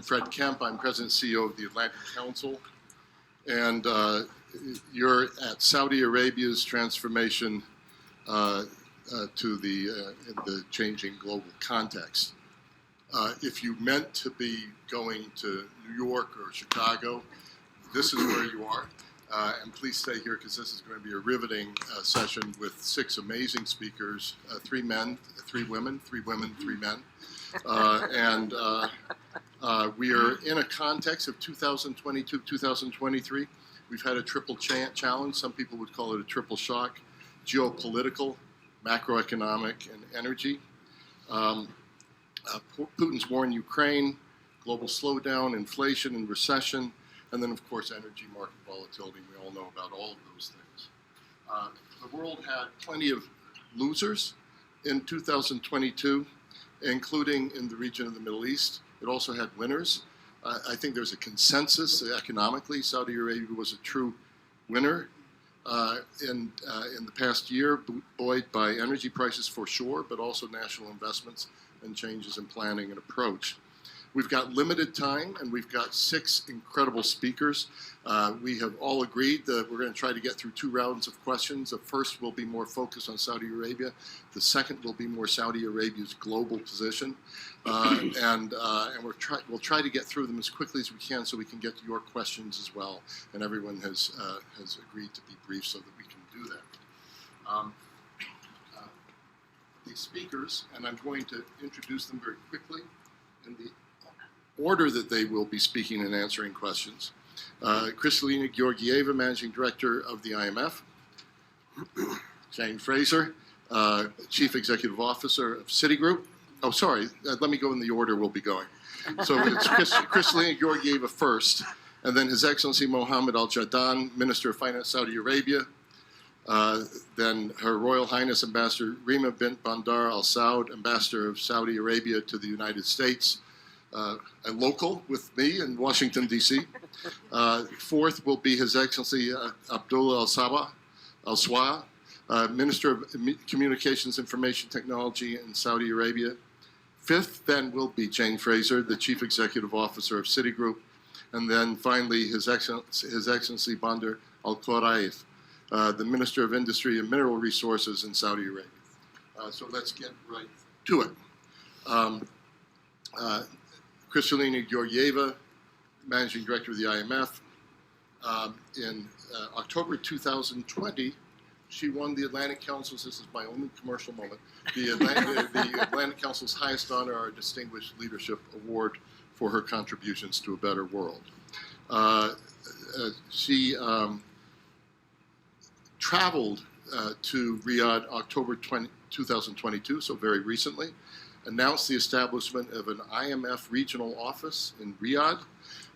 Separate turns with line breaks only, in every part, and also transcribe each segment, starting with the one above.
I'm Fred Kempe. I'm President and CEO of the Atlantic Council. And you're at Saudi Arabia's transformation to the changing global context. If you meant to be going to New York or Chicago, this is where you are. And please stay here because this is going to be a riveting session with 6 amazing speakers, 3 men, 3 women, 3 women, 3 men. We are in a context of 2022, 2023. We've had a triple challenge. Some people would call it a triple shock: geopolitical, macroeconomic, and energy. Putin's war in Ukraine, global slowdown, inflation and recession, and then, of course, energy market volatility. We all know about all of those things. The world had plenty of losers in 2022, including in the region of the Middle East. It also had winners. I think there's a consensus economically. Saudi Arabia was a true winner in the past year, buoyed by energy prices for sure, but also national investments and changes in planning and approach. We've got limited time, and we've got 6 incredible speakers. We have all agreed that we're going to try to get through 2 rounds of questions. The first will be more focused on Saudi Arabia. The second will be more Saudi Arabia's global position. And we'll try to get through them as quickly as we can so we can get to your questions as well. And everyone has agreed to be brief so that we can do that. The speakers, and I'm going to introduce them very quickly in the order that they will be speaking and answering questions. Kristalina Georgieva, Managing Director of the IMF. Jane Fraser, Chief Executive Officer of Citigroup. Oh, sorry, let me go in the order we'll be going. So it's Kristalina Georgieva first, and then His Excellency Mohammed Al-Jadaan, Minister of Finance, Saudi Arabia. Then Her Royal Highness Ambassador Reema Bandar Al-Saud, Ambassador of Saudi Arabia to the United States, a local with me in Washington, D.C. Fourth will be His Excellency Abdullah AlSwaha, Minister of Communications Information Technology in Saudi Arabia. Fifth then will be Jane Fraser, the Chief Executive Officer of Citigroup. And then finally, His Excellency Bandar Alkhorayef, the Minister of Industry and Mineral Resources in Saudi Arabia. So let's get right to it. Kristalina Georgieva, Managing Director of the IMF. In October 2020, she won the Atlantic Council's, this is my only commercial moment, the Atlantic Council's highest honor, our Distinguished Leadership Award for her contributions to a better world. She traveled to Riyadh October 2022, so very recently, announced the establishment of an IMF regional office in Riyadh.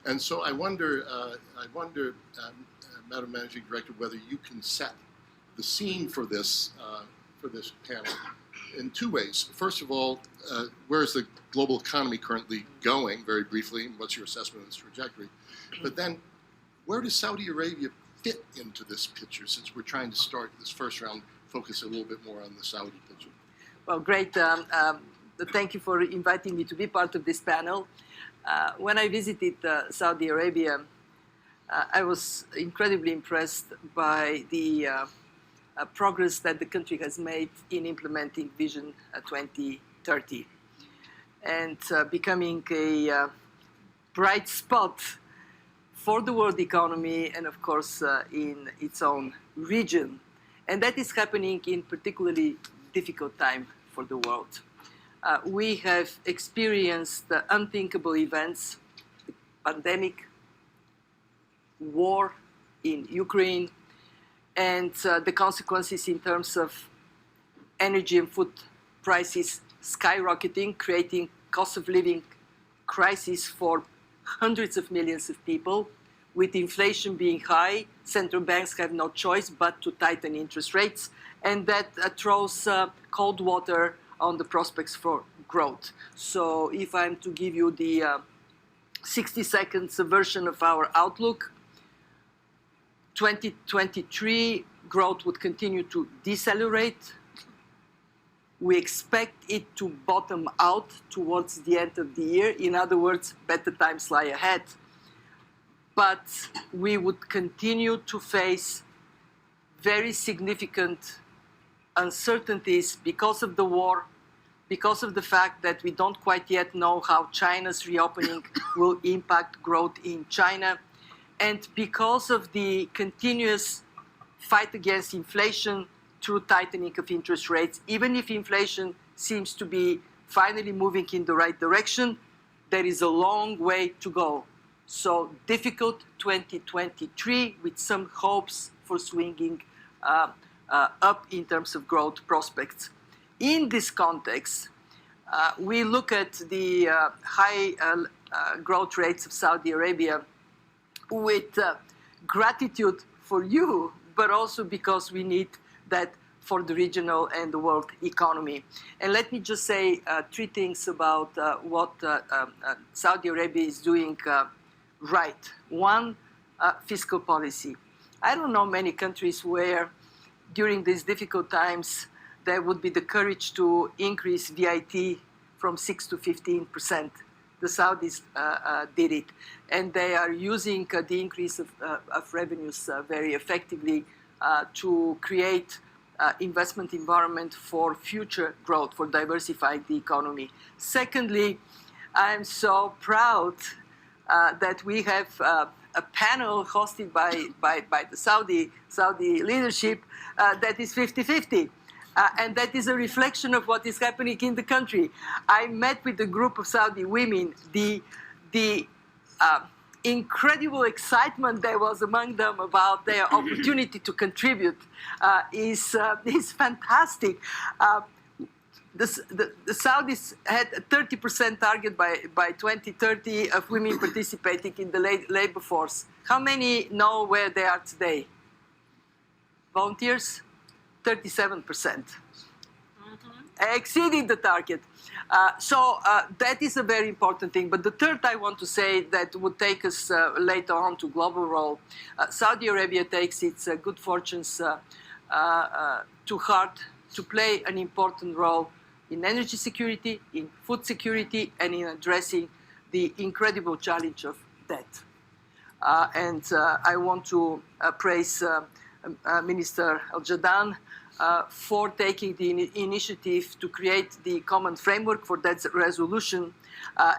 And so I wonder, Madam Managing Director, whether you can set the scene for this panel in 2 ways. First of all, where is the global economy currently going, very briefly, and what's your assessment of its trajectory? But then, where does Saudi Arabia fit into this picture, since we're trying to start this first round, focus a little bit more on the Saudi picture?
Well, great. Thank you for inviting me to be part of this panel. When I visited Saudi Arabia, I was incredibly impressed by the progress that the country has made in implementing Vision 2030 and becoming a bright spot for the world economy and, of course, in its own region. And that is happening in particularly difficult time for the world. We have experienced unthinkable events, the pandemic, war in Ukraine, and the consequences in terms of energy and food prices skyrocketing, creating cost of living crisis for hundreds of millions of people. With inflation being high, central banks have no choice but to tighten interest rates, and that throws cold water on the prospects for growth. So if I'm to give you the 60 seconds version of our outlook, 2023 growth would continue to decelerate. We expect it to bottom out towards the end of the year. In other words, better times lie ahead. But we would continue to face very significant uncertainties because of the war, because of the fact that we don't quite yet know how China's reopening will impact growth in China, and because of the continuous fight against inflation through tightening of interest rates. Even if inflation seems to be finally moving in the right direction, there is a long way to go. So difficult 2023 with some hopes for swinging up in terms of growth prospects. In this context, we look at the high growth rates of Saudi Arabia with gratitude for you, but also because we need that for the regional and the world economy. And let me just say three things about what Saudi Arabia is doing right. One, fiscal policy. I don't know many countries where during these difficult times there would be the courage to increase VIT from 6 to 15%. The Saudis did it, and they are using the increase of revenues very effectively to create investment environment for future growth, for diversifying the economy. Secondly, I'm so proud that we have a panel hosted by the Saudi leadership that is 50-50. And that is a reflection of what is happening in the country. I met with a group of Saudi women. The incredible excitement there was among them about their opportunity to contribute is fantastic. The Saudis had a 30% target by 2030 of women participating in the labor force. How many know where they are today? Volunteers? 37%. Exceeding the target. So that is a very important thing. But the third I want to say that would take us later on to global role. Saudi Arabia takes its good fortunes to heart to play an important role in energy security, in food security, and in addressing the incredible challenge of debt. And I want to praise Minister Al-Jadaan for taking the initiative to create the common framework for that resolution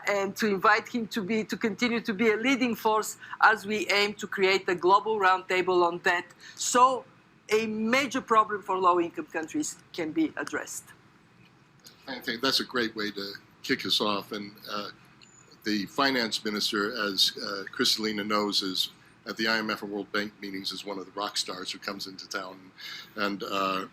and to invite him to continue to be a leading force as we aim to create a global roundtable on debt so a major problem for low-income countries can be addressed.
I think that's a great way to kick us off. And the finance minister, as Kristalina knows, is at the IMF and World Bank meetings is one of the rock stars who comes into town. And I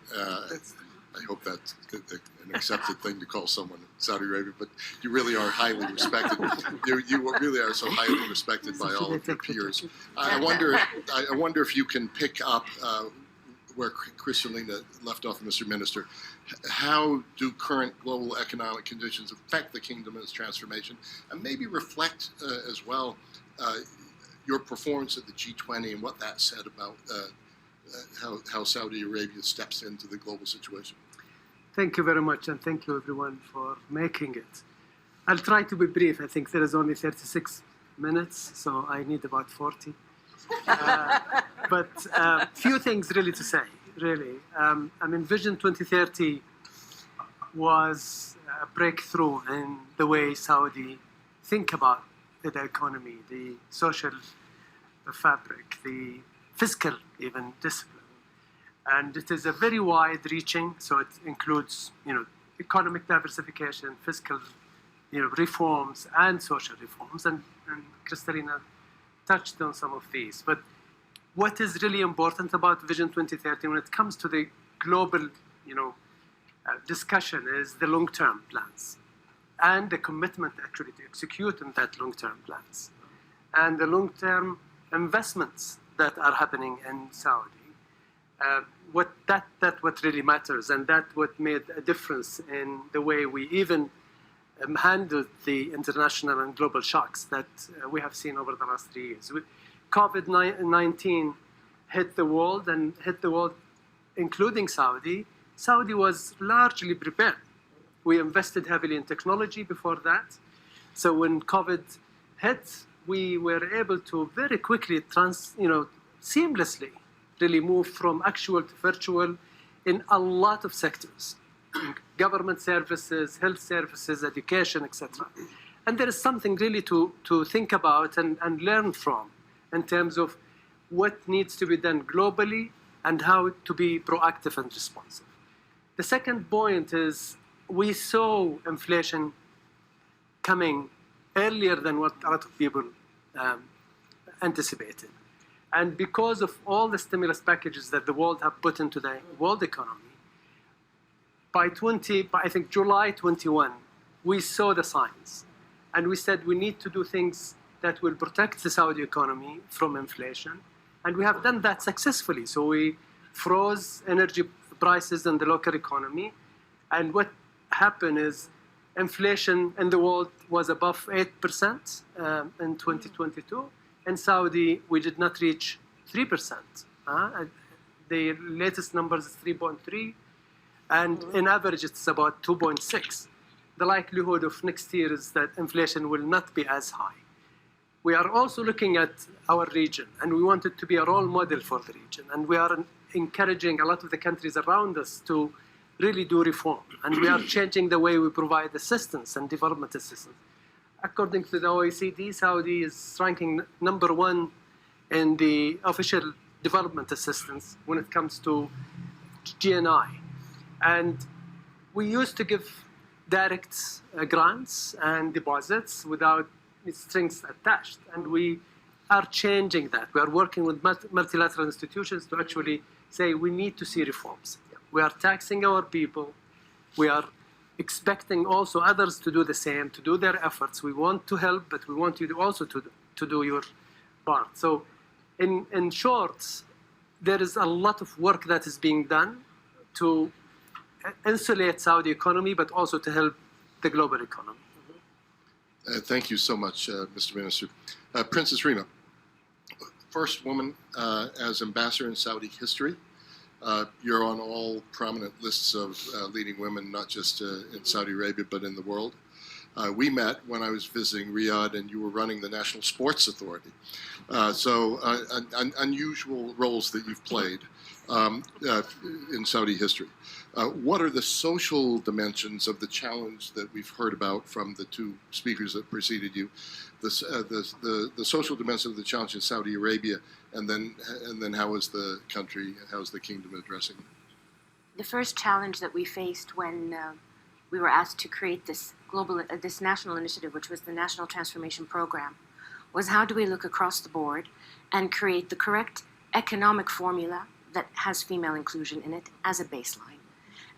hope that's an accepted thing to call someone in Saudi Arabia, but you really are highly respected. You really are so highly respected by all of your peers. I wonder if you can pick up where Kristalina left off, Mr. Minister. How do current global economic conditions affect the kingdom and its transformation, and maybe reflect as well your performance at the G20 and what that said about how Saudi Arabia steps into the global situation?
Thank you very much, and thank you everyone for making it. I'll try to be brief. I think there is only 36 minutes, so I need about 40. But few things really to say, really. I mean, Vision 2030 was a breakthrough in the way Saudi think about the economy, the social fabric, the fiscal even discipline. And it is a very wide-reaching, so it includes, economic diversification, fiscal, reforms, and social reforms. And Kristalina touched on some of these. But what is really important about Vision 2030 when it comes to the global, discussion is the long-term plans and the commitment actually to execute on that long-term plans and the long-term investments that are happening in Saudi. What really matters, and that what made a difference in the way we even handled the international and global shocks that we have seen over the last 3 years. COVID-19 hit the world, including Saudi, Saudi was largely prepared. We invested heavily in technology before that. So when COVID hit, we were able to very quickly, seamlessly really move from actual to virtual in a lot of sectors, government services, health services, education, etc. And there is something really to think about and learn from in terms of what needs to be done globally and how to be proactive and responsive. The second point is we saw inflation coming earlier than what a lot of people anticipated. And because of all the stimulus packages that the world have put into the world economy, by I think July 21, we saw the signs. And we said we need to do things that will protect the Saudi economy from inflation. And we have done that successfully. So we froze energy prices in the local economy. And what happened is inflation in the world was above 8% in 2022. In Saudi, we did not reach 3%. The latest numbers is 3.3. And in average, it's about 2.6. The likelihood of next year is that inflation will not be as high. We are also looking at our region, and we want it to be a role model for the region. And we are encouraging a lot of the countries around us to really do reform. And we are changing the way we provide assistance and development assistance. According to the OECD, Saudi is ranking #1 in the official development assistance when it comes to GNI. And we used to give direct grants and deposits without strings attached. And we are changing that. We are working with multilateral institutions to actually say we need to see reforms. We are taxing our people. We are expecting also others to do the same, to do their efforts. We want to help, but we want you to also to do your part. So in short, there is a lot of work that is being done to insulate Saudi economy, but also to help the global economy.
Thank you so much, Mr. Minister. Princess Reema, first woman as ambassador in Saudi history. You're on all prominent lists of leading women, not just in Saudi Arabia, but in the world. We met when I was visiting Riyadh, and you were running the National Sports Authority. Unusual roles that you've played in Saudi history. What are the social dimensions of the challenge that we've heard about from the two speakers that preceded you? The social dimension of the challenge in Saudi Arabia, and then how is the country, how is the kingdom addressing it?
The first challenge that we faced when we were asked to create this this national initiative, which was the National Transformation Program, was how do we look across the board and create the correct economic formula that has female inclusion in it as a baseline.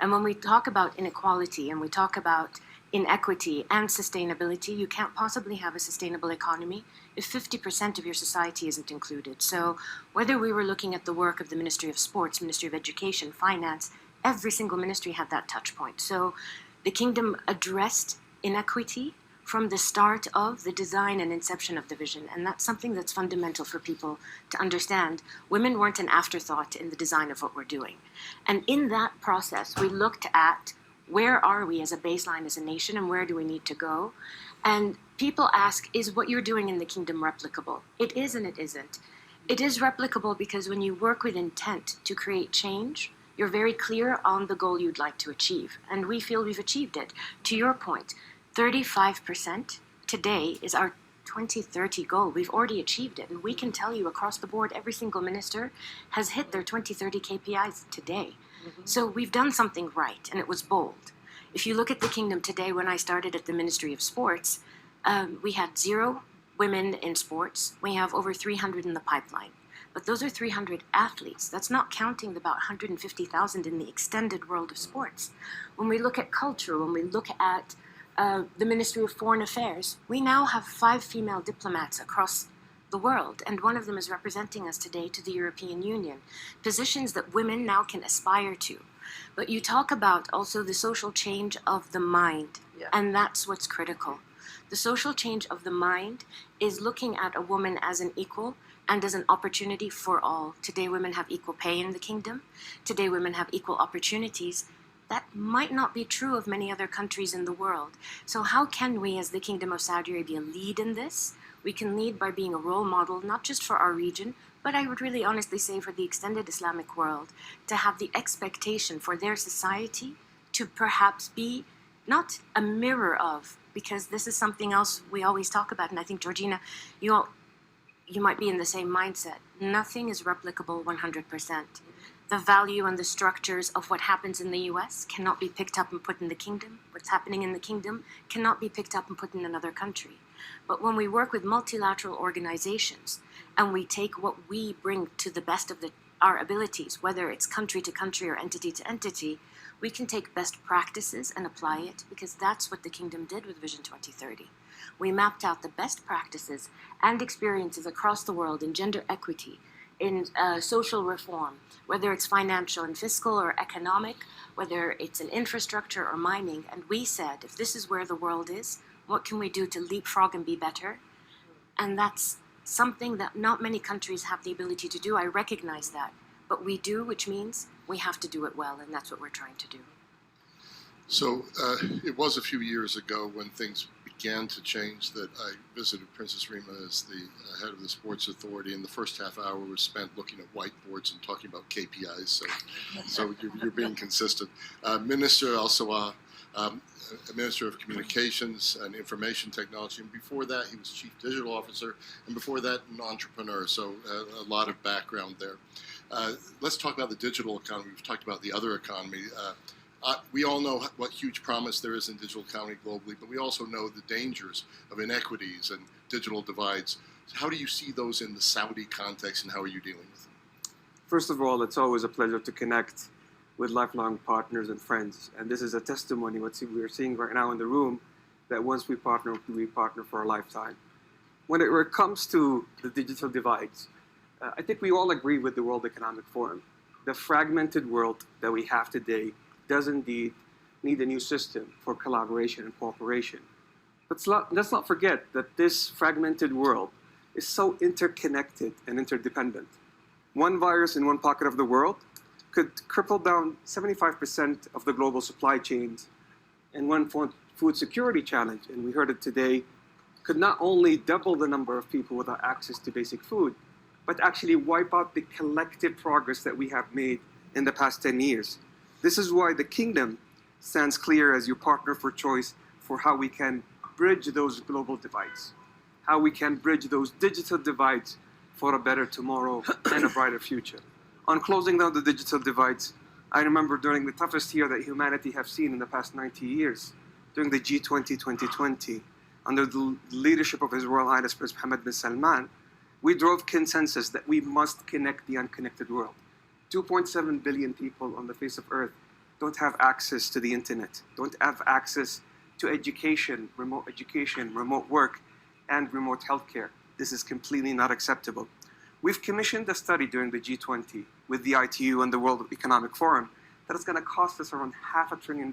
And when we talk about inequality and we talk about inequity and sustainability, you can't possibly have a sustainable economy if 50% of your society isn't included. So whether we were looking at the work of the Ministry of Sports, Ministry of Education, Finance, every single ministry had that touch point. So the kingdom addressed inequity from the start of the design and inception of the vision. And that's something that's fundamental for people to understand. Women weren't an afterthought in the design of what we're doing. And in that process, we looked at where are we as a baseline, as a nation, and where do we need to go? And people ask, is what you're doing in the kingdom replicable? It is and it isn't. It is replicable because when you work with intent to create change, you're very clear on the goal you'd like to achieve. And we feel we've achieved it. To your point, 35% today is our 2030 goal. We've already achieved it. And we can tell you across the board, every single minister has hit their 2030 KPIs today. So we've done something right, and it was bold. If you look at the kingdom today, when I started at the Ministry of Sports, we had 0 women in sports. We have over 300 in the pipeline. But those are 300 athletes. That's not counting the about 150,000 in the extended world of sports. When we look at culture, when we look at the Ministry of Foreign Affairs, we now have 5 female diplomats across the world, and one of them is representing us today to the European Union. Positions that women now can aspire to. But you talk about also the social change of the mind, and that's what's critical. The social change of the mind is looking at a woman as an equal and as an opportunity for all. Today, women have equal pay in the kingdom. Today, women have equal opportunities. That might not be true of many other countries in the world. So how can we, as the Kingdom of Saudi Arabia, lead in this? We can lead by being a role model, not just for our region, but I would really honestly say for the extended Islamic world, to have the expectation for their society to perhaps be not a mirror of, because this is something else we always talk about, and I think, Georgina, you might be in the same mindset. Nothing is replicable 100%. The value and the structures of what happens in the US cannot be picked up and put in the kingdom. What's happening in the kingdom cannot be picked up and put in another country. But when we work with multilateral organizations and we take what we bring to the best of our abilities, whether it's country to country or entity to entity, we can take best practices and apply it, because that's what the kingdom did with Vision 2030. We mapped out the best practices and experiences across the world in gender equity, in social reform, whether it's financial and fiscal or economic, whether it's in infrastructure or mining. And we said, if this is where the world is, what can we do to leapfrog and be better? And that's something that not many countries have the ability to do. I recognize that. But we do, which means we have to do it well, and that's what we're trying to do.
So it was a few years ago when things began to change that I visited Princess Reema as the head of the Sports Authority, and the first half hour was spent looking at whiteboards and talking about KPIs, so you're being consistent. Minister AlSwaha, Minister of Communications and Information Technology, and before that he was Chief Digital Officer, and before that an entrepreneur, so a lot of background there. Let's talk about the digital economy. We've talked about the other economy. We all know what huge promise there is in digital economy globally, but we also know the dangers of inequities and digital divides. How do you see those in the Saudi context, and how are you dealing with them?
First of all, it's always a pleasure to connect with lifelong partners and friends. And this is a testimony, what we're seeing right now in the room, that once we partner for a lifetime. When it comes to the digital divides, I think we all agree with the World Economic Forum. The fragmented world that we have today does indeed need a new system for collaboration and cooperation. But let's not forget that this fragmented world is so interconnected and interdependent. One virus in one pocket of the world could cripple down 75% of the global supply chains, and one food security challenge, and we heard it today, could not only double the number of people without access to basic food, but actually wipe out the collective progress that we have made in the past 10 years. This is why the kingdom stands clear as your partner for choice for how we can bridge those global divides, how we can bridge those digital divides for a better tomorrow and a brighter future. On closing down the digital divides, I remember during the toughest year that humanity have seen in the past 90 years, during the G20 2020, under the leadership of His Royal Highness Prince Mohammed bin Salman, we drove consensus that we must connect the unconnected world. 2.7 billion people on the face of Earth don't have access to the internet, don't have access to education, remote work, and remote healthcare. This is completely not acceptable. We've commissioned a study during the G20 with the ITU and the World Economic Forum that is going to cost us around $500 billion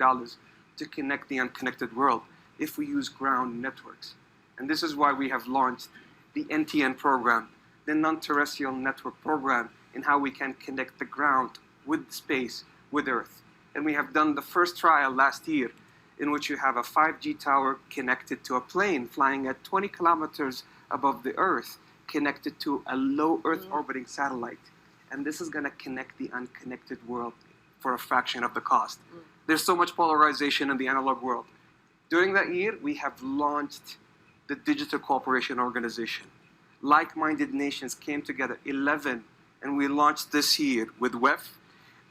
to connect the unconnected world if we use ground networks. And this is why we have launched the NTN program, the Non-Terrestrial Network Program, in how we can connect the ground with space, with Earth. And we have done the first trial last year in which you have a 5G tower connected to a plane flying at 20 kilometers above the Earth, connected to a low Earth orbiting satellite. And this is going to connect the unconnected world for a fraction of the cost. There's so much polarization in the analog world. During that year, we have launched the Digital Cooperation Organization. Like-minded nations came together, 11, and we launched this year with WEF,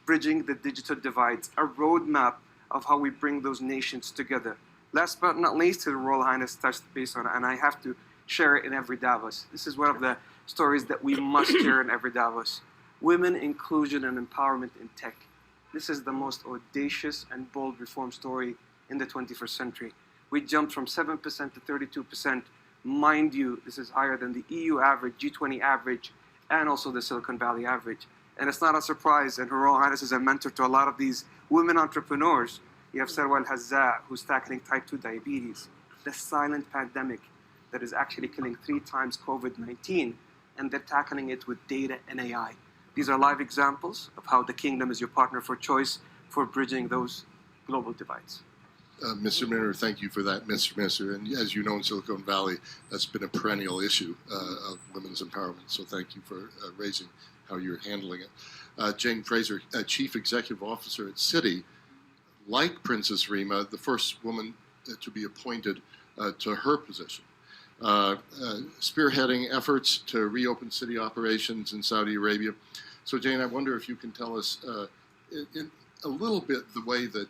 Bridging the Digital Divides, a roadmap of how we bring those nations together. Last but not least, His Royal Highness touched base on it, and I have to share it in every Davos. This is one of the stories that we must share in every Davos. Women, inclusion, and empowerment in tech. This is the most audacious and bold reform story in the 21st century. We jumped from 7% to 32%. Mind you, this is higher than the EU average, G20 average, and also the Silicon Valley average. And it's not a surprise, and Her Royal Highness is a mentor to a lot of these women entrepreneurs. You have Sarwa Al-Hazza, who's tackling type 2 diabetes. the silent pandemic that is actually killing 3 times COVID-19, and they're tackling it with data and AI. These are live examples of how the kingdom is your partner for choice for bridging those global divides.
Mr. Minister, thank you for that, Mr. Minister. And as you know, in Silicon Valley, that's been a perennial issue of women's empowerment. So thank you for raising how you're handling it. Jane Fraser, Chief Executive Officer at Citi, like Princess Reema, the first woman to be appointed to her position, spearheading efforts to reopen Citi operations in Saudi Arabia. So Jane, I wonder if you can tell us in a little bit the way that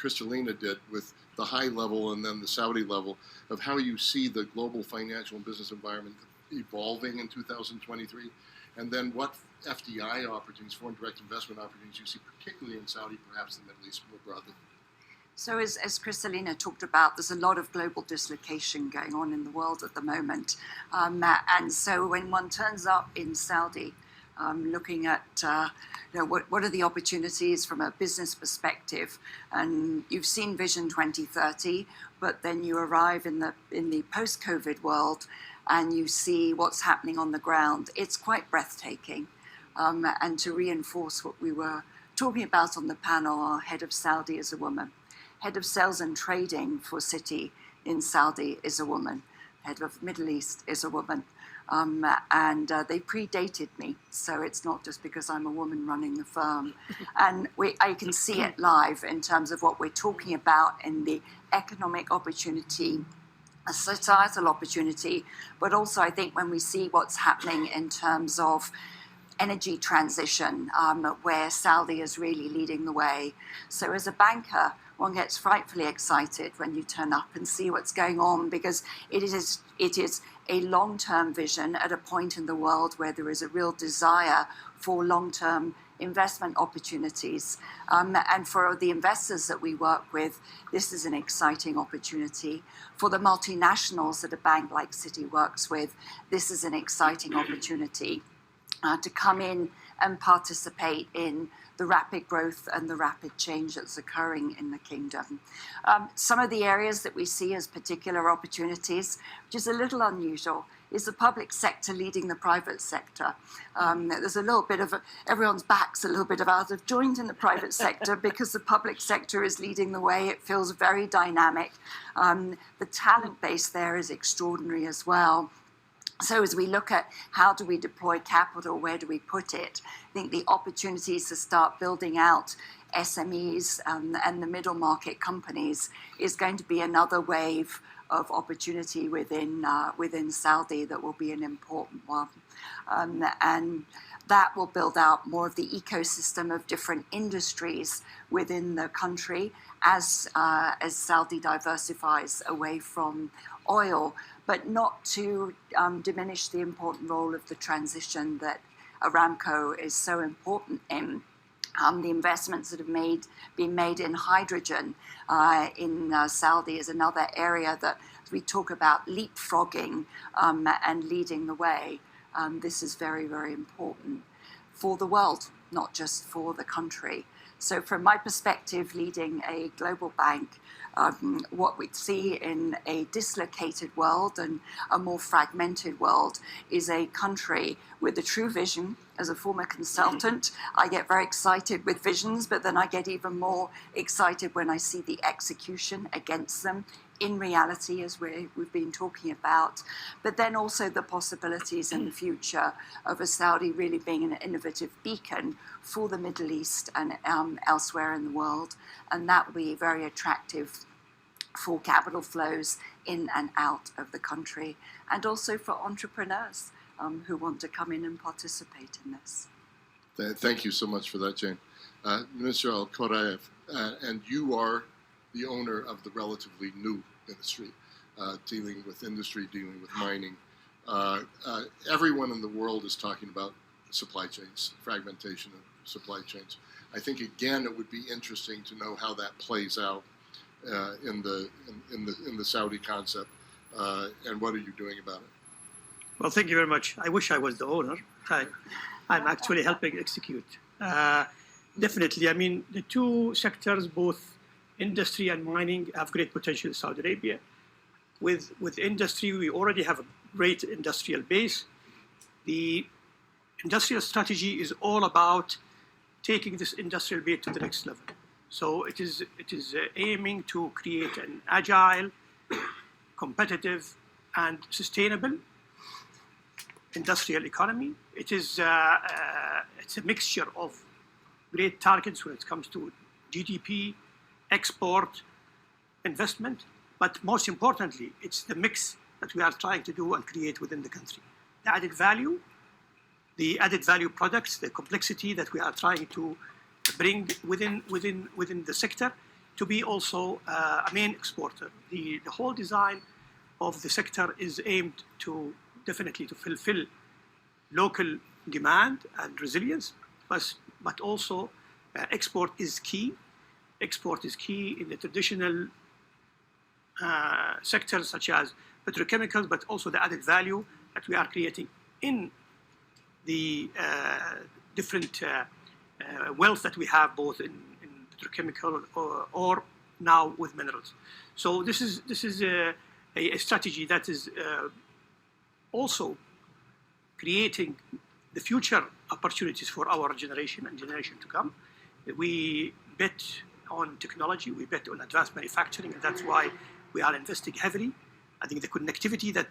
Kristalina did with the high level and then the Saudi level of how you see the global financial and business environment evolving in 2023, and then what FDI opportunities, foreign direct investment opportunities, you see particularly in Saudi, perhaps the Middle East more broadly.
So as Kristalina talked about, there's a lot of global dislocation going on in the world at the moment. And so when one turns up in Saudi, looking at what are the opportunities from a business perspective, and you've seen Vision 2030, but then you arrive in the post-COVID world and you see what's happening on the ground. It's quite breathtaking. And to reinforce what we were talking about on the panel, our head of Saudi is a woman. Head of sales and trading for Citi in Saudi is a woman. Head of Middle East is a woman. And they predated me, so it's not just because I'm a woman running the firm. And I can see it live in terms of what we're talking about in the economic opportunity, a societal opportunity, but also I think when we see what's happening in terms of energy transition, where Saudi is really leading the way. So as a banker, one gets frightfully excited when you turn up and see what's going on, because it is a long-term vision at a point in the world where there is a real desire for long-term investment opportunities. And for the investors that we work with, this is an exciting opportunity. For the multinationals that a bank like Citi works with, this is an exciting opportunity to come in and participate in the rapid growth and the rapid change that's occurring in the kingdom. Some of the areas that we see as particular opportunities, which is a little unusual, is the public sector leading the private sector. There's a little bit of everyone's back's a little bit of out of joint in the private sector because the public sector is leading the way. It feels very dynamic. The talent base there is extraordinary as well. So as we look at how do we deploy capital, where do we put it, I think the opportunities to start building out SMEs and the middle market companies is going to be another wave of opportunity within Saudi that will be an important one. And that will build out more of the ecosystem of different industries within the country as Saudi diversifies away from oil, but not to diminish the important role of the transition that Aramco is so important in. The investments that have been made in hydrogen in Saudi is another area that we talk about leapfrogging and leading the way. This is very, very important for the world, not just for the country. So from my perspective, leading a global bank, what we see in a dislocated world and a more fragmented world is a country with a true vision. As a former consultant, I get very excited with visions, but then I get even more excited when I see the execution against them in reality, as we've been talking about, but then also the possibilities in the future of a Saudi really being an innovative beacon for the Middle East and elsewhere in the world, and that will be very attractive for capital flows in and out of the country, and also for entrepreneurs who want to come in and participate in this.
Thank you so much for that, Jane. Minister Al-Khorayef, and you are the owner of the relatively new ministry, dealing with industry, dealing with mining. Everyone in the world is talking about supply chains, fragmentation of supply chains. I think, again, it would be interesting to know how that plays out in the Saudi concept, and what are you doing about it?
Well, thank you very much. I wish I was the owner. I'm actually helping execute. Definitely, I mean, the two sectors, both industry and mining, have great potential in Saudi Arabia. with industry. We already have a great industrial base. The industrial strategy is all about taking this industrial base to the next level. So it is aiming to create an agile, competitive, and sustainable industrial economy. It is it's a mixture of great targets when it comes to GDP, export, investment, but most importantly, it's the mix that we are trying to do and create within the country. The added value products, the complexity that we are trying to bring within the sector to be also a main exporter. The whole design of the sector is aimed to definitely to fulfill local demand and resilience, but also export is key. Export is key in the traditional sectors such as petrochemicals, but also the added value that we are creating in the different wealth that we have both in petrochemical or now with minerals. So this is a strategy that is also creating the future opportunities for our generation and generation to come. We bet on technology, we bet on advanced manufacturing, and that's why we are investing heavily. I think the connectivity that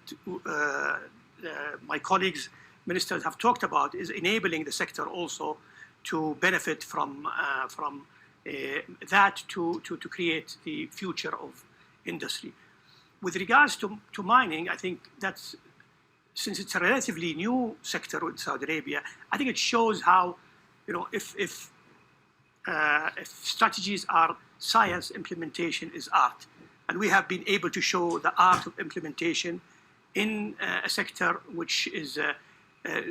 my colleagues, ministers have talked about is enabling the sector also to benefit from that to create the future of industry. With regards to mining, I think that's, since it's a relatively new sector in Saudi Arabia, I think it shows how, if strategies are science, implementation is art. And we have been able to show the art of implementation in a sector which is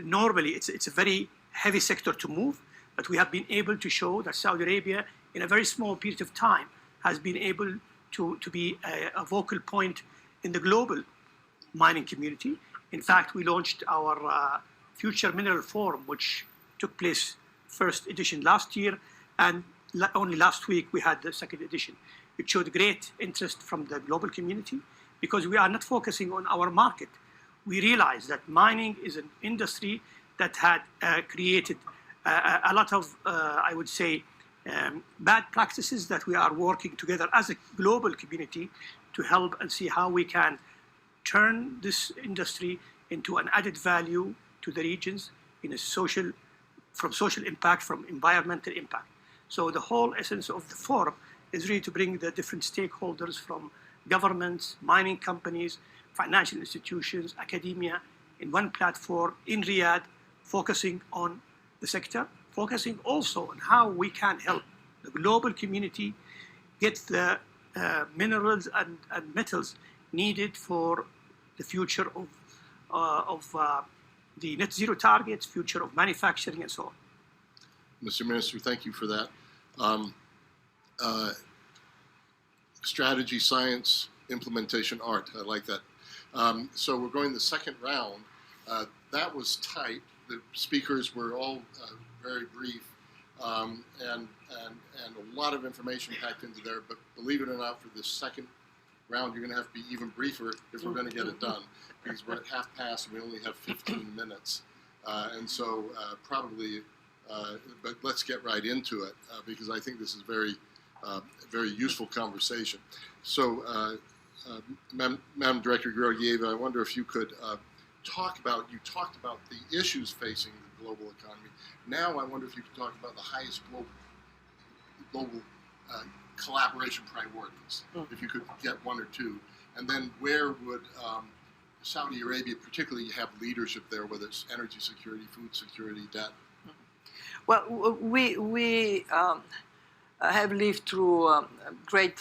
normally, it's a very heavy sector to move, but we have been able to show that Saudi Arabia, in a very small period of time, has been able to be a vocal point in the global mining community. In fact, we launched our Future Mineral Forum, which took place first edition last year, and only last week we had the second edition. It showed great interest from the global community because we are not focusing on our market. We realize that mining is an industry that had created a lot of, I would say, bad practices that we are working together as a global community to help and see how we can turn this industry into an added value to the regions in a social impact, from environmental impact. So the whole essence of the forum is really to bring the different stakeholders from governments, mining companies, financial institutions, academia in one platform in Riyadh, focusing on the sector, focusing also on how we can help the global community get the minerals and metals needed for the future of the net zero targets, future of manufacturing, and so on.
Mr. Minister, thank you for that. Strategy, science, implementation, art. I like that. So we're going the second round. That was tight. The speakers were all very brief and a lot of information packed into there. But believe it or not, for this second round, you're going to have to be even briefer if we're going to get it done, because we're at 1/2 and we only have 15 minutes. And so probably, but let's get right into it because I think this is very useful conversation. So, Madam Director Georgieva, I wonder if you could talked about the issues facing the global economy. Now I wonder if you could talk about the highest global collaboration priorities, if you could get one or two. And then where would Saudi Arabia particularly have leadership there, whether it's energy security, food security, debt?
Well, we have lived through great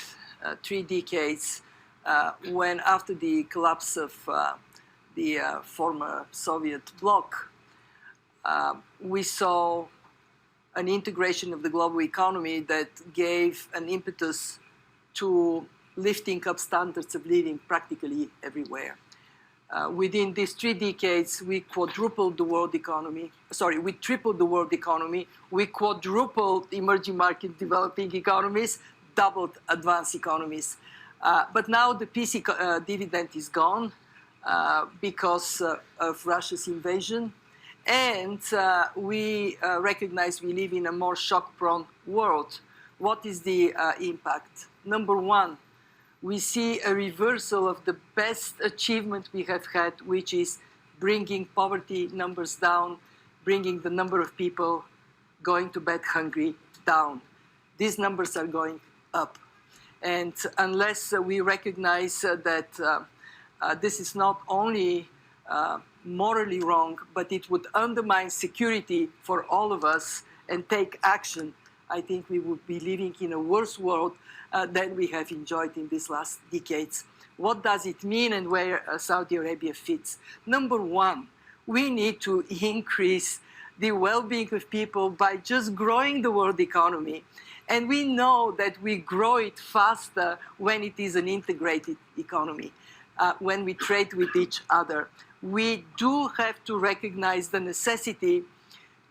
3 decades when, after the collapse of the former Soviet bloc, we saw an integration of the global economy that gave an impetus to lifting up standards of living practically everywhere. Within these 3 decades, we quadrupled the world economy. Sorry, we tripled the world economy. We quadrupled emerging market developing economies, doubled advanced economies. But now the PC dividend is gone because of Russia's invasion. And we recognize we live in a more shock-prone world. What is the impact? Number one, we see a reversal of the best achievement we have had, which is bringing poverty numbers down, bringing the number of people going to bed hungry down. These numbers are going up. And unless we recognize that this is not only morally wrong, but it would undermine security for all of us and take action, I think we would be living in a worse world than we have enjoyed in these last decades. What does it mean and where Saudi Arabia fits? Number one, we need to increase the well-being of people by just growing the world economy. And we know that we grow it faster when it is an integrated economy, when we trade with each other. We do have to recognize the necessity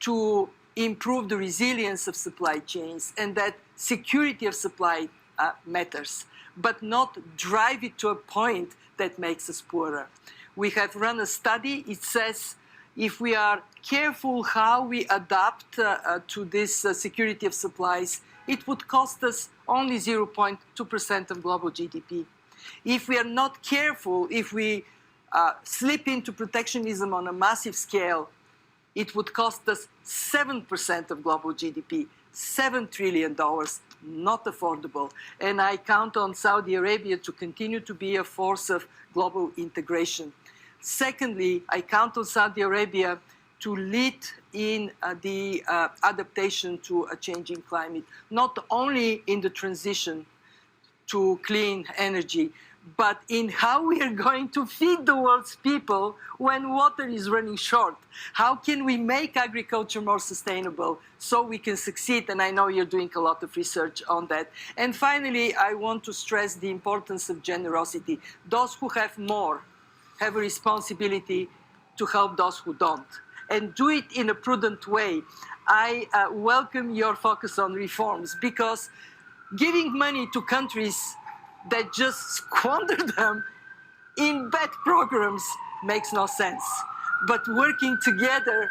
to improve the resilience of supply chains and that security of supply matters, but not drive it to a point that makes us poorer. We have run a study. It says if we are careful how we adapt to this security of supplies, it would cost us only 0.2% of global GDP. If we are not careful, if we slip into protectionism on a massive scale, it would cost us 7% of global GDP, $7 trillion, not affordable. And I count on Saudi Arabia to continue to be a force of global integration. Secondly, I count on Saudi Arabia to lead in the adaptation to a changing climate, not only in the transition to clean energy, but in how we are going to feed the world's people when water is running short. How can we make agriculture more sustainable so we can succeed? And I know you're doing a lot of research on that. And finally, I want to stress the importance of generosity. Those who have more have a responsibility to help those who don't, and do it in a prudent way. I welcome your focus on reforms, because giving money to countries that just squander them in bad programs makes no sense. But working together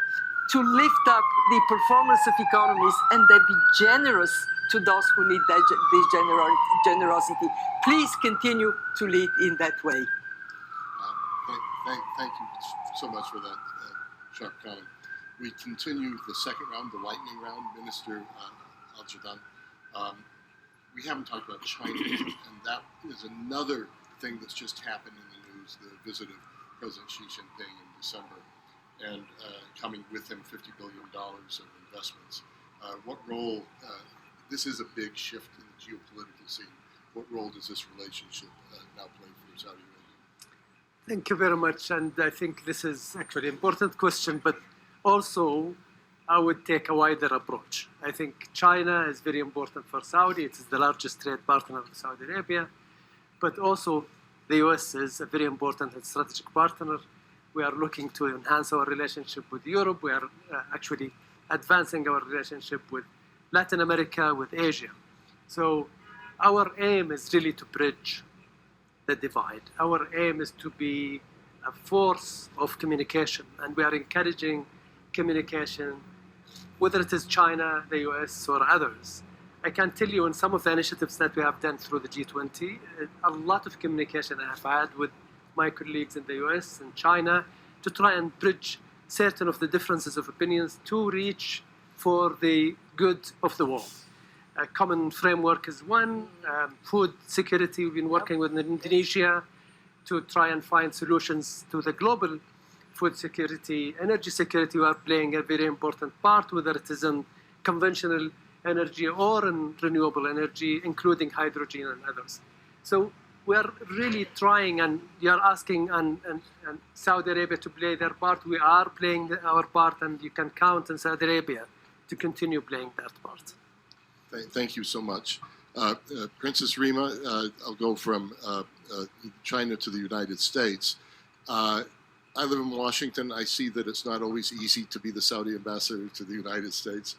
to lift up the performance of economies and then be generous to those who need this generosity. Please continue to lead in that way.
Thank you so much for that sharp comment. We continue the second round, the lightning round. Minister Al-Jadaan. We haven't talked about China, and that is another thing that's just happened in the news, the visit of President Xi Jinping in December, and coming with him $50 billion of investments. What role, this is a big shift in the geopolitical scene, what role does this relationship now play for Saudi Arabia?
Thank you very much, and I think this is actually an important question, but also I would take a wider approach. I think China is very important for Saudi. It is the largest trade partner of Saudi Arabia, but also the US is a very important and strategic partner. We are looking to enhance our relationship with Europe. We are actually advancing our relationship with Latin America, with Asia. So our aim is really to bridge the divide. Our aim is to be a force of communication, and we are encouraging communication, whether it is China, the US, or others. I can tell you in some of the initiatives that we have done through the G20, a lot of communication I have had with my colleagues in the US and China to try and bridge certain of the differences of opinions to reach for the good of the world. A common framework is one. Food security, we've been working with Indonesia to try and find solutions to the global food security. Energy security, we are playing a very important part, whether it is in conventional energy or in renewable energy, including hydrogen and others. So we are really trying, and you're asking and Saudi Arabia to play their part. We are playing our part, and you can count on Saudi Arabia to continue playing that part.
Thank you so much. Princess Reema, I'll go from China to the United States. I live in Washington. I see that it's not always easy to be the Saudi ambassador to the United States.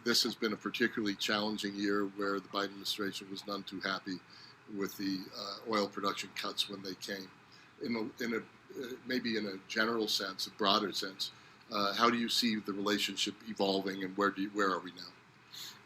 This has been a particularly challenging year where the Biden administration was none too happy with the oil production cuts when they came. Maybe in a general sense, a broader sense, how do you see the relationship evolving, and where are we now?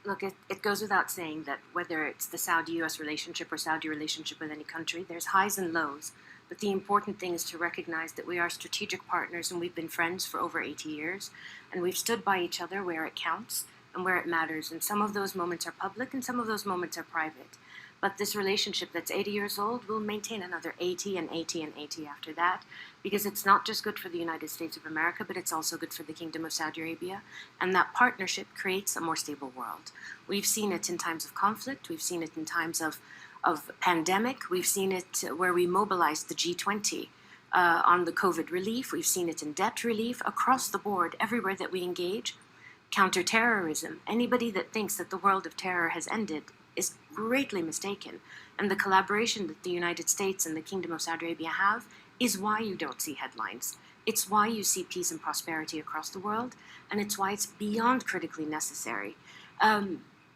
Look, it goes without saying that whether it's the Saudi-US relationship or Saudi relationship with any country, there's highs and lows. But the important thing is to recognize that we are strategic partners, and we've been friends for over 80 years, and we've stood by each other where it counts and where it matters. And some of those moments are public and some of those moments are private. But this relationship that's 80 years old will maintain another 80 and 80 and 80 after that, because it's not just good for the United States of America, but it's also good for the Kingdom of Saudi Arabia. And that partnership creates a more stable world. We've seen it in times of conflict. We've seen it in times of pandemic. We've seen it where we mobilized the G20 on the COVID relief. We've seen it in debt relief across the board, everywhere that we engage. Counterterrorism. Anybody that thinks that the world of terror has ended is greatly mistaken. And the collaboration that the United States and the Kingdom of Saudi Arabia have is why you don't see headlines. It's why you see peace and prosperity across the world, and it's why it's beyond critically necessary.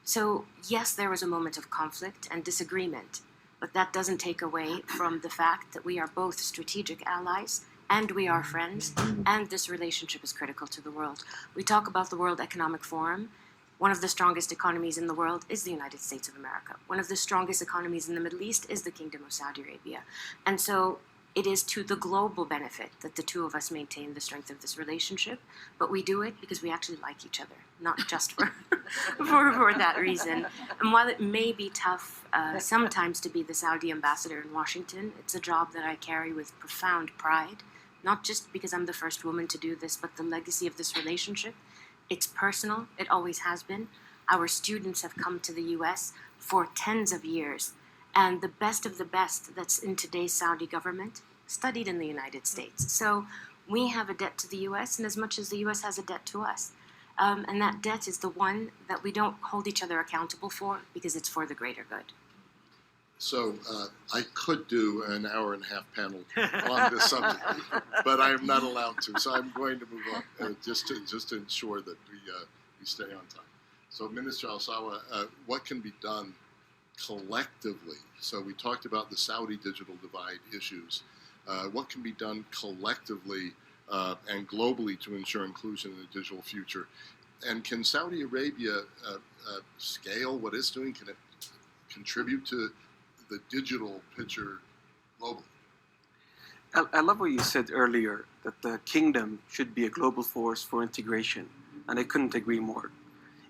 So yes, there was a moment of conflict and disagreement, but that doesn't take away from the fact that we are both strategic allies and we are friends, and this relationship is critical to the world. We talk about the World Economic Forum. One of the strongest economies in the world is the United States of America. One of the strongest economies in the Middle East is the Kingdom of Saudi Arabia. And so it is to the global benefit that the two of us maintain the strength of this relationship, but we do it because we actually like each other, not just for, for that reason. And while it may be tough sometimes to be the Saudi ambassador in Washington, it's a job that I carry with profound pride, not just because I'm the first woman to do this, but the legacy of this relationship. It's personal. It always has been. Our students have come to the U.S. for tens of years, and the best of the best that's in today's Saudi government studied in the United States. So we have a debt to the U.S., and as much as the U.S. has a debt to us. And that debt is the one that we don't hold each other accountable for, because it's for the greater good.
So I could do an hour-and-a-half panel on this subject, but I'm not allowed to. So I'm going to move on, just to ensure that we stay on time. So, Minister Al-Saud, what can be done collectively? So we talked about the Saudi digital divide issues. What can be done collectively and globally to ensure inclusion in the digital future? And can Saudi Arabia scale what it's doing? Can it contribute to the digital picture globally?
I love what you said earlier, that the kingdom should be a global force for integration, and I couldn't agree more.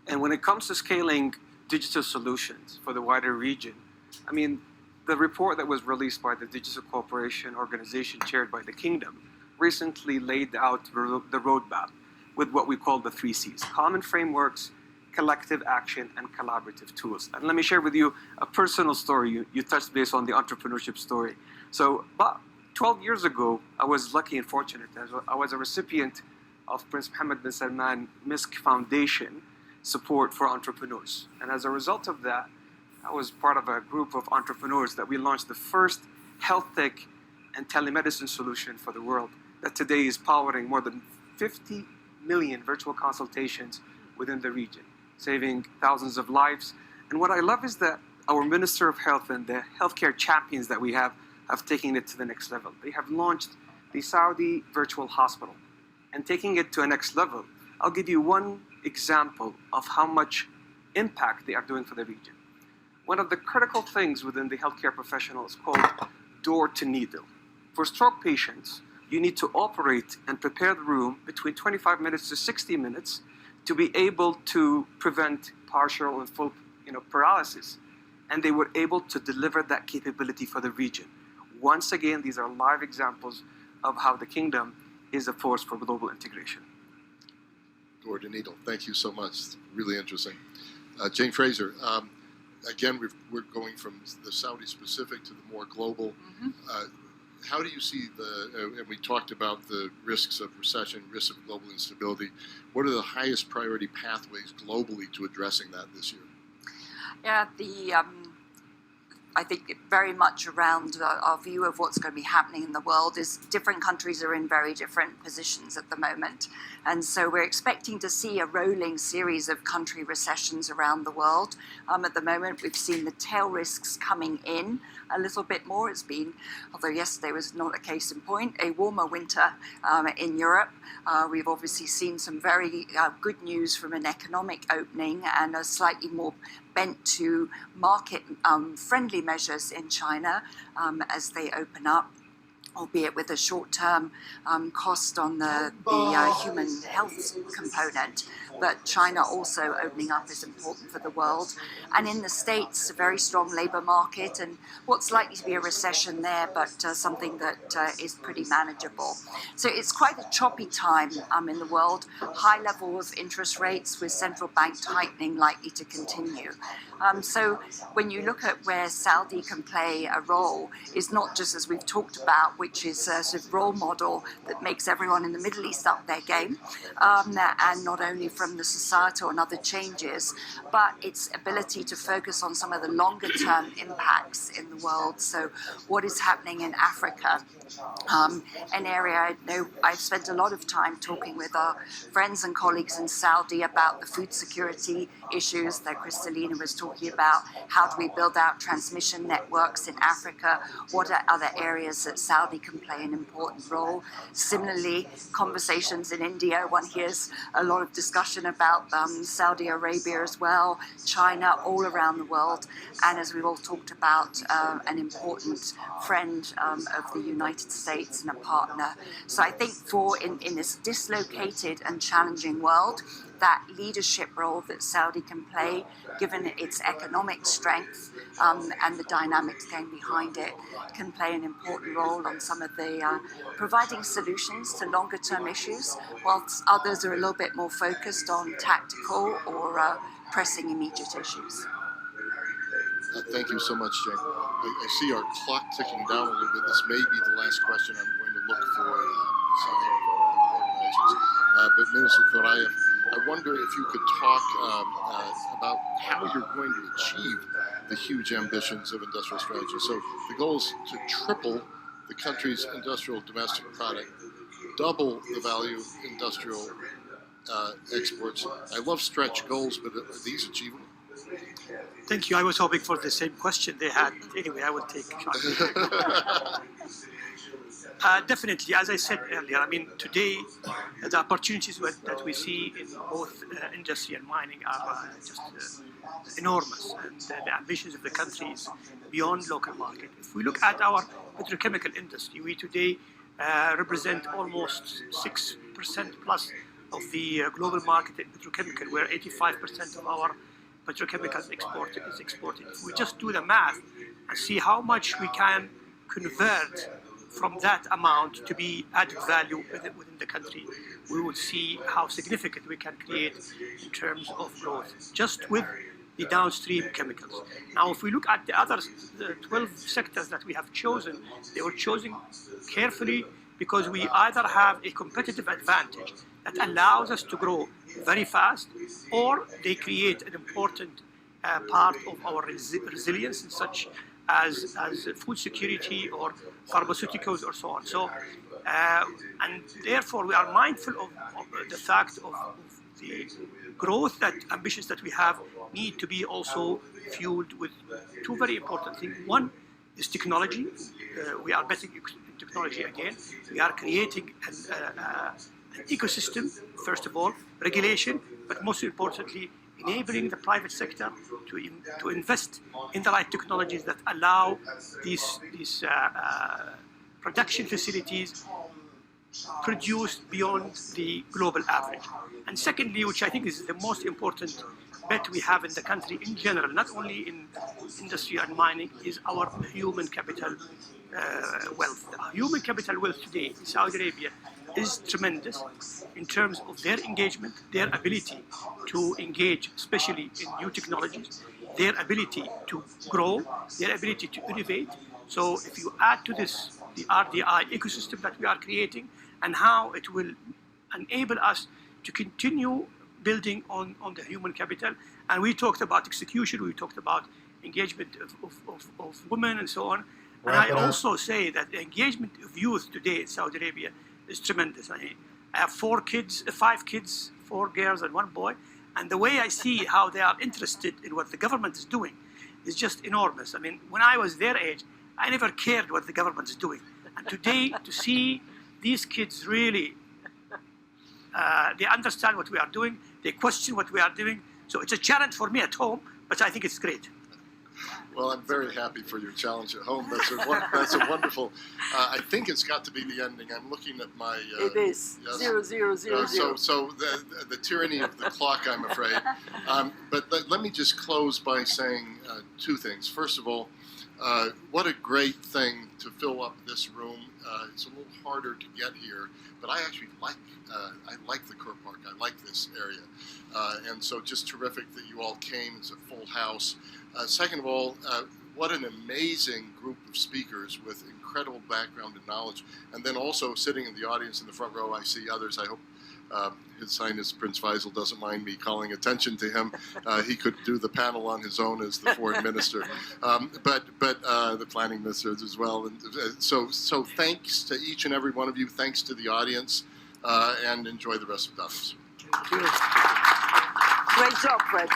And when it comes to scaling digital solutions for the wider region, I mean, the report that was released by the Digital Cooperation Organization chaired by the kingdom recently laid out the roadmap with what we call the 3 C's: common frameworks, collective action, and collaborative tools. And let me share with you a personal story. You touched base on the entrepreneurship story. So about 12 years ago, I was lucky and fortunate. I was a recipient of Prince Mohammed bin Salman MISC Foundation support for entrepreneurs. And as a result of that, I was part of a group of entrepreneurs that we launched the first health tech and telemedicine solution for the world that today is powering more than 50 million virtual consultations within the region, saving thousands of lives. And what I love is that our Minister of Health and the healthcare champions that we have taken it to the next level. They have launched the Saudi Virtual Hospital and taking it to a next level. I'll give you one example of how much impact they are doing for the region. One of the critical things within the healthcare professional is called door to needle. For stroke patients, you need to operate and prepare the room between 25 minutes to 60 minutes to be able to prevent partial and full paralysis. And they were able to deliver that capability for the region. Once again, these are live examples of how the kingdom is a force for global integration.
Door to needle. Thank you so much. Really interesting. Jane Fraser, again, we're going from the Saudi specific to the more global. How do you see and we talked about the risks of recession, risks of global instability. What are the highest priority pathways globally to addressing that this year?
Yeah, I think very much around our view of what's going to be happening in the world is different countries are in very different positions at the moment. And so we're expecting to see a rolling series of country recessions around the world. At the moment, we've seen the tail risks coming in a little bit more. It's been, although yesterday was not a case in point, a warmer winter in Europe. We've obviously seen some very good news from an economic opening and a slightly more bent to market-friendly measures in China as they open up, albeit with a short-term cost on the human health component. But China also opening up is important for the world. And in the States, a very strong labor market and what's likely to be a recession there, but something that is pretty manageable. So it's quite a choppy time in the world. High level of interest rates with central bank tightening likely to continue. So when you look at where Saudi can play a role, is not just as we've talked about, which is a sort of role model that makes everyone in the Middle East up their game, and not only from the societal and other changes, but its ability to focus on some of the longer term impacts in the world. So what is happening in Africa, an area I know I've spent a lot of time talking with our friends and colleagues in Saudi about the food security issues that Kristalina was talking about. How do we build out transmission networks in Africa? What are other areas that Saudi can play an important role? Similarly, conversations in India, one hears a lot of discussion about Saudi Arabia as well, China, all around the world, and as we've all talked about, an important friend of the United States and a partner. So I think in this dislocated and challenging world, that leadership role that Saudi can play, given its economic strength and the dynamics going behind it, can play an important role on some of the providing solutions to longer term issues, whilst others are a little bit more focused on tactical or pressing immediate issues.
Thank you so much, Jane. I see our clock ticking down a little bit. This may be the last question. I'm going to look for some of our organizers. But Minister Alkhorayef, I wonder if you could talk about how you're going to achieve the huge ambitions of industrial strategy. So the goal is to triple the country's industrial domestic product, double the value of industrial exports. I love stretch goals, but are these achievable?
Thank you. I was hoping for the same question they had. Anyway, I will take a shot. Definitely, as I said earlier, I mean, today the opportunities that we see in both industry and mining are just enormous, and the ambitions of the country is beyond local market. If we look at our petrochemical industry, we today represent almost 6% plus of the global market in petrochemical, where 85% of our petrochemicals is exported. If we just do the math and see how much we can convert from that amount to be added value within the country, we will see how significant we can create in terms of growth, just with the downstream chemicals. Now, if we look at the other 12 sectors that we have chosen, they were chosen carefully because we either have a competitive advantage that allows us to grow very fast, or they create an important part of our resilience, in such as food security or pharmaceuticals or so on. So, and therefore we are mindful of the fact of the growth, that ambitions that we have need to be also fueled with two very important things. One is technology. We are betting in technology again. We are creating an ecosystem, first of all, regulation, but most importantly, enabling the private sector to invest in the right technologies that allow these production facilities produced beyond the global average. And secondly, which I think is the most important bet we have in the country in general, not only in industry and mining, is our human capital wealth. The human capital wealth today in Saudi Arabia is tremendous in terms of their engagement, their ability to engage, especially in new technologies, their ability to grow, their ability to innovate. So if you add to this the RDI ecosystem that we are creating, and how it will enable us to continue building on the human capital. And we talked about execution, we talked about engagement of women and so on. And I also say that the engagement of youth today in Saudi Arabia is tremendous. I have 5 kids, 4 girls and 1 boy. And the way I see how they are interested in what the government is doing is just enormous. I mean, when I was their age, I never cared what the government is doing. And today, to see these kids really, they understand what we are doing, they question what we are doing. So it's a challenge for me at home, but I think it's great.
Well, I'm very happy for your challenge at home. That's a wonderful. I think it's got to be the ending. I'm looking at my.
It is.
Yes.
0000.
So the tyranny of the clock, I'm afraid. But let me just close by saying 2 things. First of all, what a great thing to fill up this room. It's a little harder to get here, but I actually like the Ker Park. I like this area, and so just terrific that you all came. It's a full house. Second of all, what an amazing group of speakers with incredible background and knowledge. And then also sitting in the audience in the front row, I see others. I hope His Highness Prince Faisal doesn't mind me calling attention to him. He could do the panel on his own as the foreign minister, but the planning ministers as well. And so thanks to each and every one of you. Thanks to the audience, and enjoy the rest of Davos.
Great job, Fred.